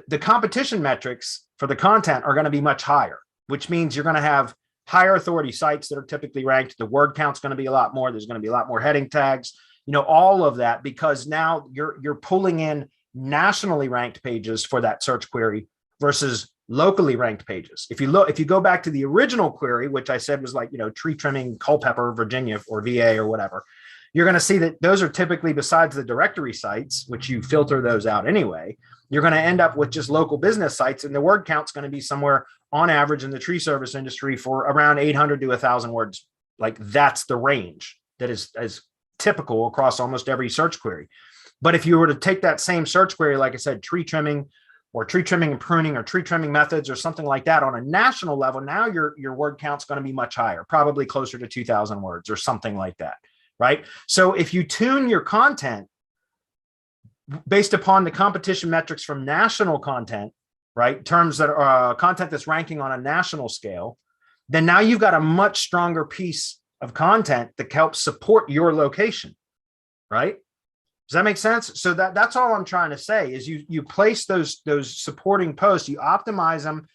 the competition metrics for the content are going to be much higher, which means you're going to have higher authority sites that are typically ranked. The word count's going to be a lot more. There's going to be a lot more heading tags, all of that, because now you're pulling in nationally ranked pages for that search query versus locally ranked pages. If you go back to the original query, which I said was like, tree trimming, Culpeper, Virginia, or VA or whatever, you're going to see that those are typically, besides the directory sites, which you filter those out anyway, you're going to end up with just local business sites, and the word count's going to be somewhere on average in the tree service industry for around 800 to 1,000 words. Like that's the range that is as typical across almost every search query. But if you were to take that same search query, like I said, tree trimming or tree trimming and pruning or tree trimming methods or something like that on a national level, now your word count's going to be much higher, probably closer to 2,000 words or something like that, right? So if you tune your content based upon the competition metrics from national content, right, terms that are content that's ranking on a national scale, then now you've got a much stronger piece of content that helps support your location, right? Does that make sense? So that's all I'm trying to say is you place those supporting posts, you optimize them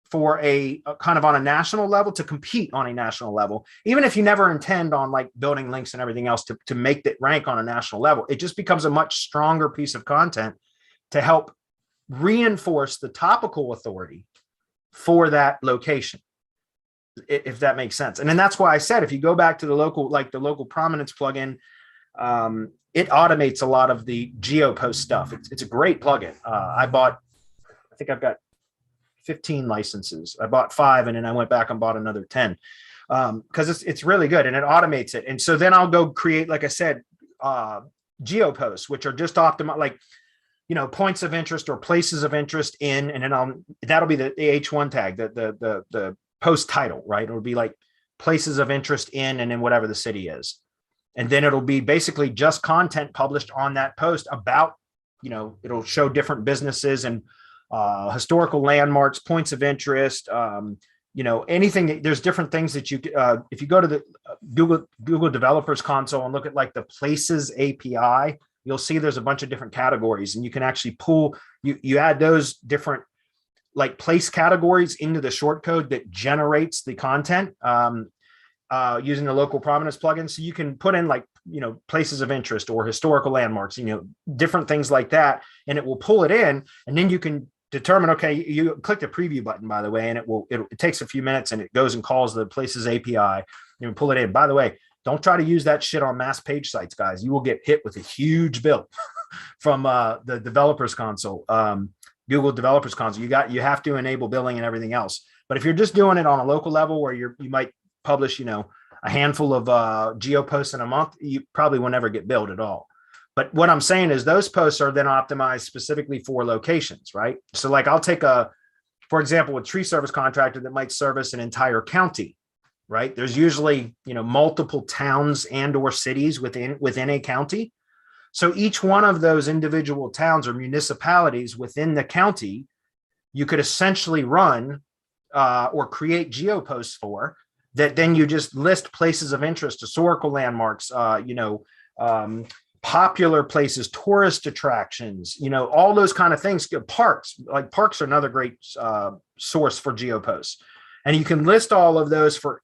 for a kind of on a national level to compete on a national level, even if you never intend on like building links and everything else to make that rank on a national level. It just becomes a much stronger piece of content to help reinforce the topical authority for that location, if that makes sense. And then that's why I said, if you go back to the local prominence plugin, it automates a lot of the geo post stuff. It's a great plugin. I think I've got 15 licenses. I bought 5 and then I went back and bought another 10 because it's really good and it automates it. And so then I'll go create, like I said, geo posts, which are just optimal, like, points of interest or places of interest in, and then that'll be the H1 tag, the post title, right? It'll be like places of interest in, and then whatever the city is. And then it'll be basically just content published on that post about, it'll show different businesses and historical landmarks, points of interest, anything. There's different things that you, if you go to the Google Developers Console and look at like the Places API, you'll see there's a bunch of different categories, and you can actually pull, you add those different like place categories into the shortcode that generates the content using the local prominence plugin. So you can put in like, places of interest or historical landmarks, different things like that, and it will pull it in, and then you can determine, okay, you click the preview button, by the way, and it takes a few minutes and it goes and calls the Places API. You can pull it in. By the way, don't try to use that shit on mass page sites, guys. You will get hit with a huge bill from the developers console, Google Developers Console. You have to enable billing and everything else. But if you're just doing it on a local level where you might publish, a handful of geo posts in a month, you probably will never get billed at all. But what I'm saying is those posts are then optimized specifically for locations, right? So like I'll take for example, a tree service contractor that might service an entire county, right? There's usually, multiple towns and or cities within a county. So each one of those individual towns or municipalities within the county, you could essentially run or create geo posts for that. Then you just list places of interest, historical landmarks, popular places, tourist attractions, all those kind of things. Parks are another great source for geo posts. And you can list all of those for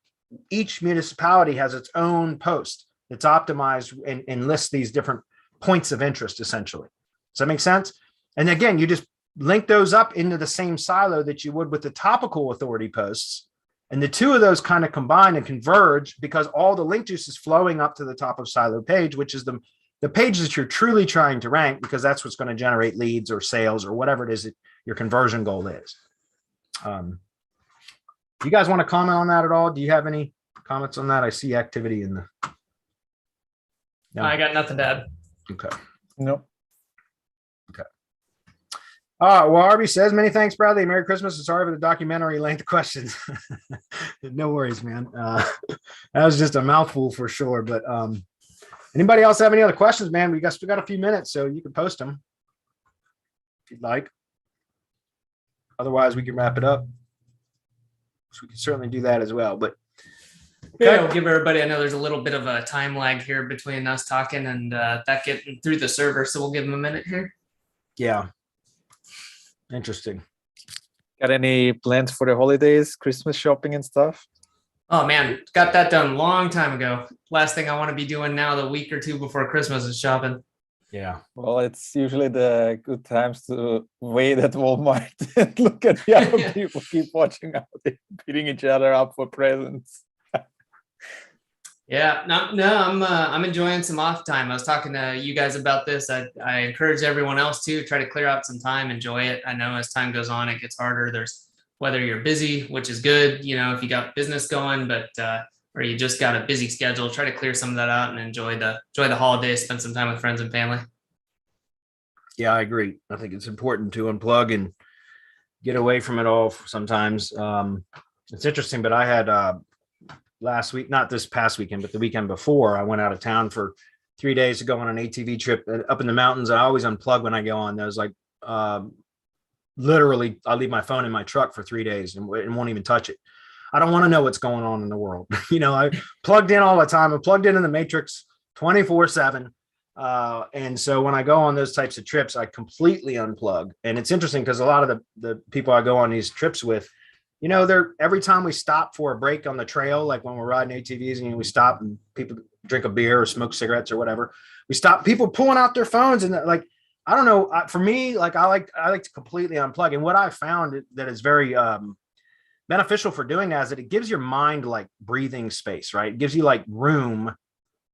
each municipality has its own post that's optimized and lists these different points of interest, essentially. Does that make sense? And again, you just link those up into the same silo that you would with the topical authority posts. And the two of those kind of combine and converge because all the link juice is flowing up to the top of silo page, which is the page that you're truly trying to rank, because that's what's going to generate leads or sales or whatever it is that your conversion goal is. You guys want to comment on that at all? Do you have any comments on that? I see activity in the. No. I got nothing to add. Okay. Nope. Okay. Well, Arby says, many thanks, Bradley. Merry Christmas. And sorry for the documentary length questions. No worries, man. That was just a mouthful for sure. But anybody else have any other questions, man? We got a few minutes, so you can post them if you'd like. Otherwise, we can wrap it up. So we can certainly do that as well. But okay. Yeah, we'll give everybody, I know there's a little bit of a time lag here between us talking and that getting through the server. So we'll give them a minute here. Yeah. Interesting. Got any plans for the holidays, Christmas shopping and stuff? Oh man, got that done a long time ago. Last thing I want to be doing now, the week or two before Christmas, is shopping. Yeah. Well, it's usually the good times to wait at Walmart and look at the other people keep watching out, beating each other up for presents. Yeah, no, I'm enjoying some off time. I was talking to you guys about this. I encourage everyone else to try to clear out some time, enjoy it. I know as time goes on, it gets harder. There's whether you're busy, which is good, you know, if you got business going, but or you just got a busy schedule, try to clear some of that out and enjoy the holidays, spend some time with friends and family. Yeah, I agree. I think it's important to unplug and get away from it all sometimes. It's interesting, but I had last week, not this past weekend, but the weekend before, I went out of town for 3 days to go on an ATV trip up in the mountains. I always unplug when I go on those. Like literally, I leave my phone in my truck for 3 days and won't even touch it. I don't want to know what's going on in the world. You know, I plugged in all the time. I'm plugged in the matrix 24/7. And so when I go on those types of trips, I completely unplug. And it's interesting because a lot of the people I go on these trips with, you know, every time we stop for a break on the trail, like when we're riding ATVs and we stop and people drink a beer or smoke cigarettes or whatever, we stop, people pulling out their phones and like, I don't know, for me, like I like to completely unplug. And what I found that is very beneficial for doing that is that it gives your mind like breathing space, right? It gives you like room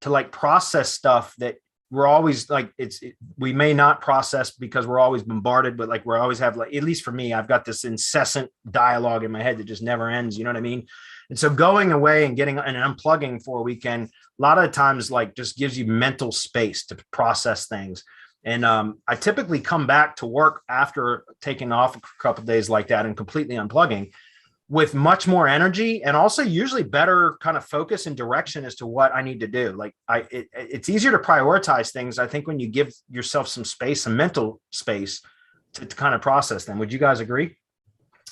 to like process stuff that we're always like, we may not process because we're always bombarded, but like we're always have like, at least for me, I've got this incessant dialogue in my head that just never ends. You know what I mean? And so going away and getting and unplugging for a weekend, a lot of times like just gives you mental space to process things. And I typically come back to work after taking off a couple of days like that and completely unplugging with much more energy and also usually better kind of focus and direction as to what I need to do. Like it's easier to prioritize things, I think, when you give yourself some space, some mental space to kind of process them. Would you guys agree?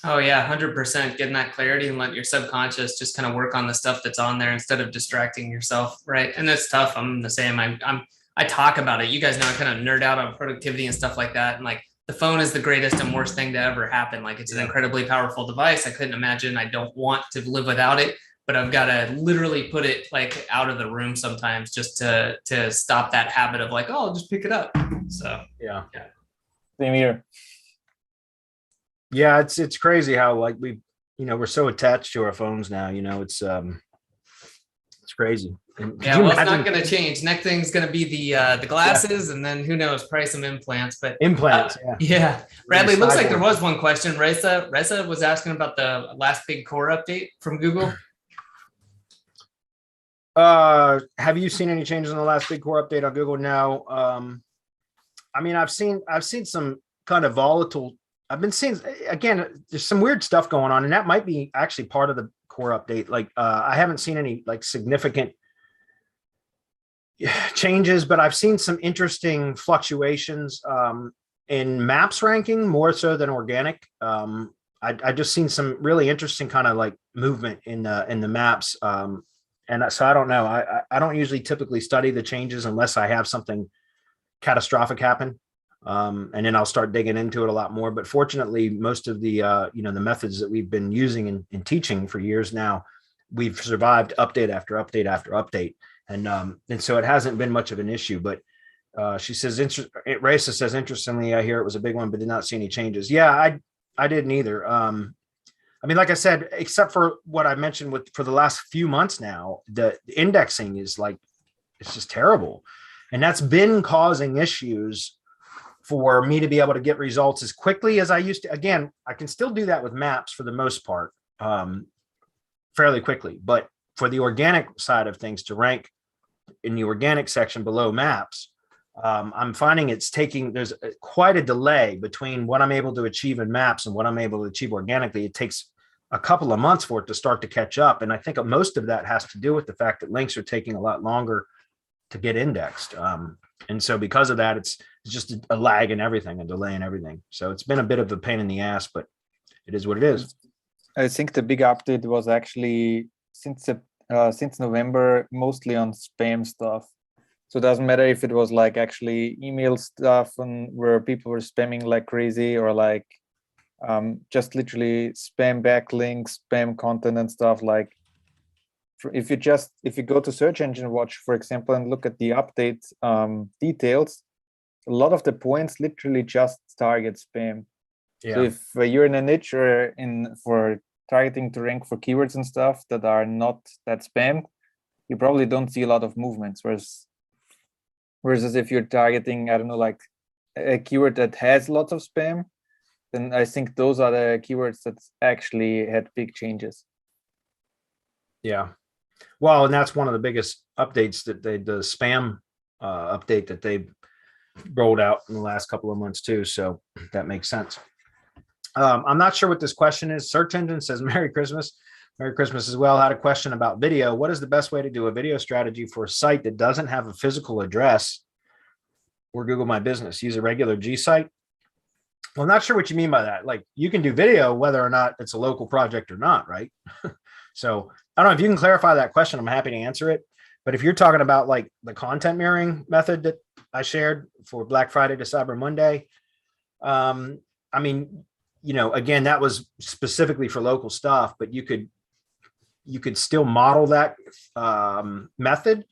Oh yeah, 100%. Getting that clarity and let your subconscious just kind of work on the stuff that's on there instead of distracting yourself, right? And that's tough. I'm the same. I talk about it. You guys know I kind of nerd out on productivity and stuff like that. And like the phone is the greatest and worst thing to ever happen. Like it's an incredibly powerful device. I couldn't imagine. I don't want to live without it, but I've got to literally put it like out of the room sometimes just to stop that habit of like, oh, I'll just pick it up. So yeah. Same here. Yeah, it's crazy how like we're so attached to our phones now. You know, it's crazy. Yeah, well, it's not going to change. Next thing's going to be the glasses, and then who knows, probably some implants. But implants, yeah. Bradley, looks like there was one question. Reza was asking about the last big core update from Google. Have you seen any changes in the last big core update on Google? No. I mean, I've seen some kind of volatile. I've been seeing, again, there's some weird stuff going on, and that might be actually part of the core update. Like I haven't seen any like significant changes, but I've seen some interesting fluctuations in maps ranking more so than organic. I just seen some really interesting kind of like movement in the maps. And so I don't know. I don't usually typically study the changes unless I have something catastrophic happen. And then I'll start digging into it a lot more. But fortunately, most of the the methods that we've been using in teaching for years now, we've survived update after update after update. And so it hasn't been much of an issue. But she says, Raisa says, interestingly, I hear it was a big one, but did not see any changes. Yeah, I didn't either. I mean, like I said, except for what I mentioned for the last few months now, the indexing is like, it's just terrible. And that's been causing issues for me to be able to get results as quickly as I used to. Again, I can still do that with maps for the most part, fairly quickly. But for the organic side of things, to rank in the organic section below maps, I'm finding there's quite a delay between what I'm able to achieve in maps and what I'm able to achieve organically. It takes a couple of months for it to start to catch up. And I think most of that has to do with the fact that links are taking a lot longer to get indexed. And so because of that, it's just a lag in everything, a delay in everything. So it's been a bit of a pain in the ass, but it is what it is. I think the big update was actually since November, mostly on spam stuff. So it doesn't matter if it was like actually email stuff and where people were spamming like crazy, or like just literally spam backlinks, spam content and stuff. Like if you go to Search Engine Watch, for example, and look at the update details, a lot of the points literally just target spam. So if you're in a niche or for targeting to rank for keywords and stuff that are not that spam, you probably don't see a lot of movements. Whereas if you're targeting, I don't know, like a keyword that has lots of spam, then I think those are the keywords that actually had big changes. Yeah. Well, and that's one of the biggest updates that the spam update that they rolled out in the last couple of months too. So that makes sense. I'm not sure what this question is. Search engine says Merry Christmas. Merry Christmas as well. Had a question about video. What is the best way to do a video strategy for a site that doesn't have a physical address or Google My Business? Use a regular GSite? Well, I'm not sure what you mean by that. Like, you can do video whether or not it's a local project or not, right? So I don't know if you can clarify that question. I'm happy to answer it. But if you're talking about like the content mirroring method that I shared for Black Friday to Cyber Monday, I mean, you know, again, that was specifically for local stuff, but you could still model that method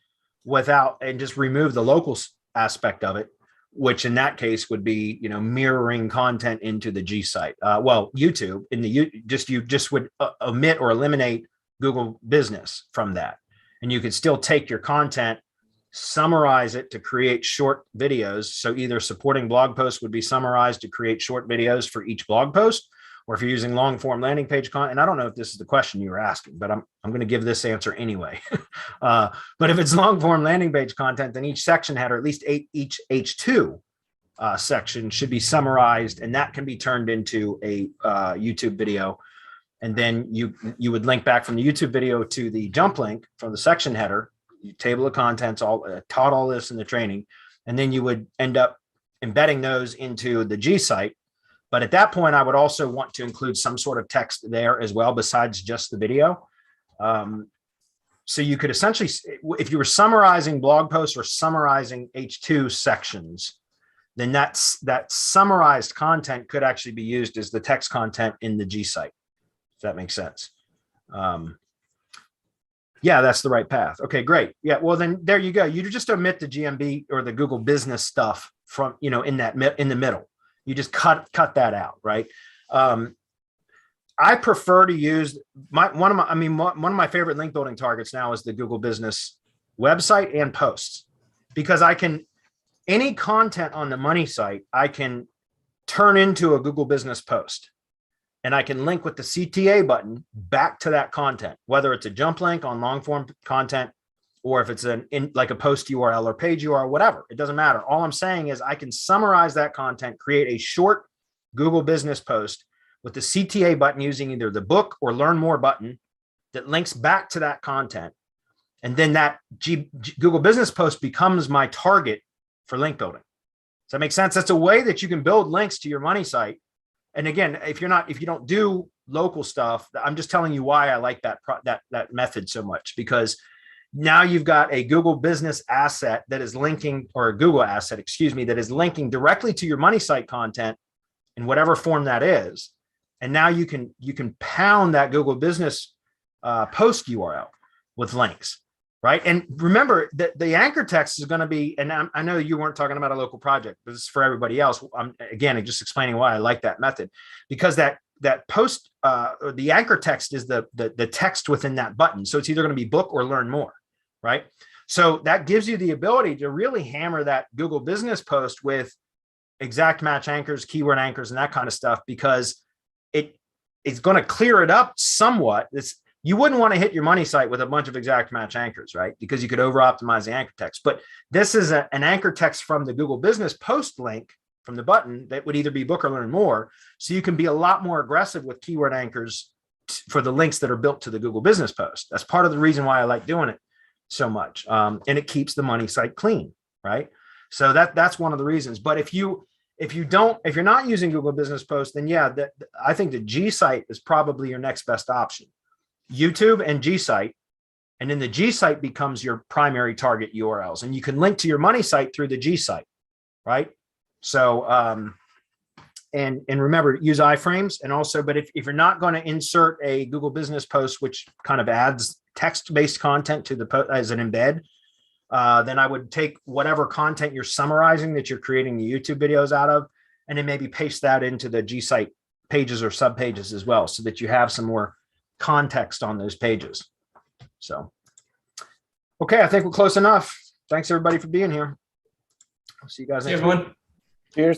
without, and just remove the local aspect of it, which in that case would be, you know, mirroring content into the GSite. Well, YouTube in the you just would omit or eliminate Google Business from that, and you could still take your content, summarize it to create short videos. So either supporting blog posts would be summarized to create short videos for each blog post, or if you're using long form landing page content, and I don't know if this is the question you were asking, but I'm going to give this answer anyway. But if it's long form landing page content, then each section header, at least each H2 section should be summarized, and that can be turned into a YouTube video. And then you would link back from the YouTube video to the jump link from the section header, table of contents, all taught all this in the training. And then you would end up embedding those into the GSite. But at that point, I would also want to include some sort of text there as well, besides just the video. So you could essentially, if you were summarizing blog posts or summarizing H2 sections, then that summarized content could actually be used as the text content in the GSite. If that makes sense. Yeah, that's the right path. Okay, great. Yeah, well then there you go. You just omit the GMB or the Google Business stuff from, you know, in the middle. You just cut that out, right? I prefer to use one of my favorite link building targets now is the Google Business website and posts, because any content on the money site, I can turn into a Google Business post. And I can link with the CTA button back to that content, whether it's a jump link on long form content, or if it's like a post URL or page URL, whatever, it doesn't matter. All I'm saying is I can summarize that content, create a short Google Business post with the CTA button using either the book or learn more button that links back to that content. And then that Google Business post becomes my target for link building. Does that make sense? That's a way that you can build links to your money site. And again, if you don't do local stuff, I'm just telling you why I like that method so much, because now you've got a Google Business asset that is linking, or a Google asset, excuse me, that is linking directly to your money site content in whatever form that is. And now you can pound that Google Business post URL with links, right? And remember that the anchor text is going to be, and I know you weren't talking about a local project, but this is for everybody else. I'm again just explaining why I like that method, because that post, the anchor text is the text within that button. So it's either going to be book or learn more, right? So that gives you the ability to really hammer that Google Business post with exact match anchors, keyword anchors, and that kind of stuff, because it's going to clear it up somewhat. You wouldn't want to hit your money site with a bunch of exact match anchors, right? Because you could over optimize the anchor text. But this is an anchor text from the Google Business post link from the button that would either be book or learn more. So you can be a lot more aggressive with keyword anchors for the links that are built to the Google Business post. That's part of the reason why I like doing it so much. And it keeps the money site clean, right? So that's one of the reasons. But if you're not using Google Business Post, then yeah, I think the GSite is probably your next best option. YouTube and GSite, and then the GSite becomes your primary target URLs, and you can link to your money site through the GSite, right? So and remember, use iframes. And also, but if you're not going to insert a Google Business post, which kind of adds text-based content to the post as an embed, then I would take whatever content you're summarizing that you're creating the YouTube videos out of, and then maybe paste that into the GSite pages or sub pages as well, so that you have some more context on those pages. So, okay, I think we're close enough. Thanks everybody for being here. I'll see you guys See next you, week. everyone. Cheers.